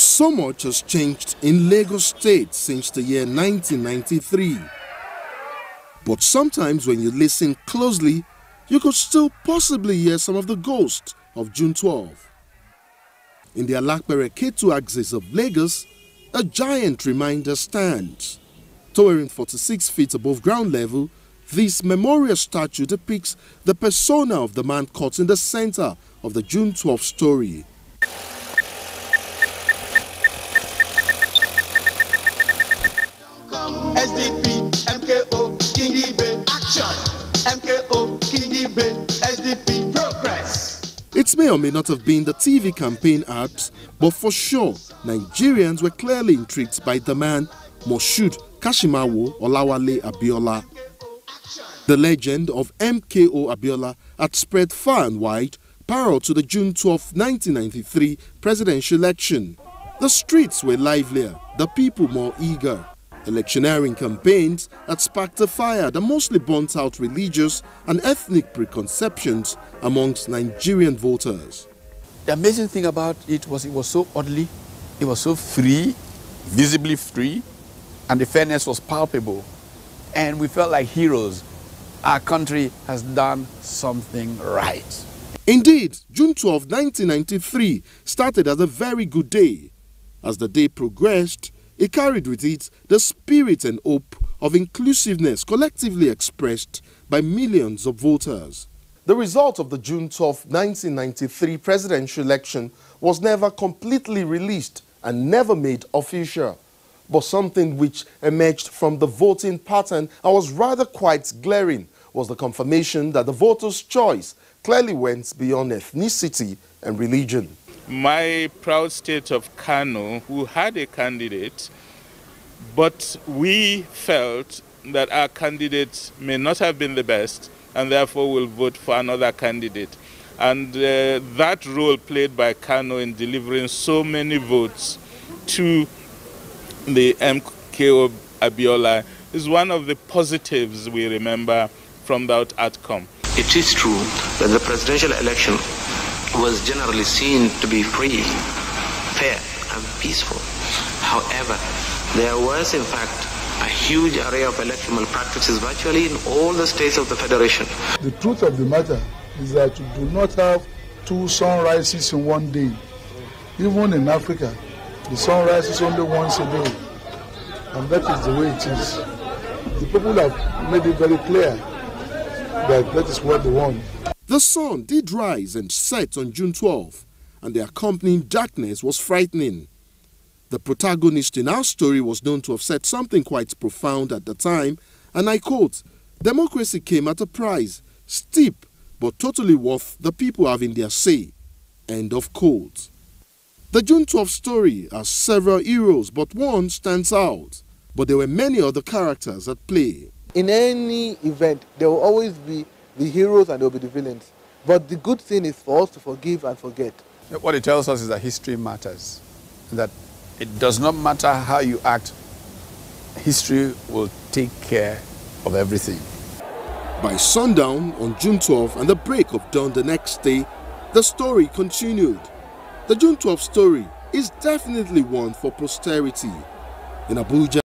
So much has changed in Lagos State since the year 1993. But sometimes when you listen closely, you could still possibly hear some of the ghosts of June 12. In the Alakpere Ketu axis of Lagos, a giant reminder stands. Towering 46 feet above ground level, this memorial statue depicts the persona of the man caught in the center of the June 12 story. SDP, MKO, Kingibe, action! MKO, Kingibe, SDP, progress! It may or may not have been the TV campaign ads, but for sure, Nigerians were clearly intrigued by the man, Moshood Kashimawo Olawale Abiola. The legend of MKO Abiola had spread far and wide prior to the June 12, 1993 presidential election. The streets were livelier, the people more eager. Electioneering campaigns had sparked a fire that mostly burnt out religious and ethnic preconceptions amongst Nigerian voters. The amazing thing about it was so orderly, it was so free, visibly free, and the fairness was palpable. And we felt like heroes. Our country has done something right. Indeed, June 12, 1993 started as a very good day. As the day progressed, it carried with it the spirit and hope of inclusiveness collectively expressed by millions of voters. The result of the June 12, 1993 presidential election was never completely released and never made official. But something which emerged from the voting pattern and was rather quite glaring was the confirmation that the voters' choice clearly went beyond ethnicity and religion. My proud state of Kano, who had a candidate, but we felt that our candidate may not have been the best and therefore will vote for another candidate. And that role played by Kano in delivering so many votes to the MKO Abiola is one of the positives we remember from that outcome. It is true that the presidential election was generally seen to be free, fair, and peaceful. However, there was in fact a huge array of electoral practices virtually in all the states of the Federation. The truth of the matter is that you do not have two sunrises in one day. Even in Africa, the sun rises only once a day, and that is the way it is. The people have made it very clear that that is what they want. The sun did rise and set on June 12, and the accompanying darkness was frightening. The protagonist in our story was known to have said something quite profound at the time, and I quote, "Democracy came at a price, steep but totally worth the people having their say." End of quote. The June 12 story has several heroes, but one stands out. But there were many other characters at play. In any event, there will always be the heroes and there will be the villains. But the good thing is for us to forgive and forget. What it tells us is that history matters, that it does not matter how you act, history will take care of everything. By sundown on June 12 and the break of dawn the next day, the story continued. The June 12 story is definitely one for posterity. In Abuja,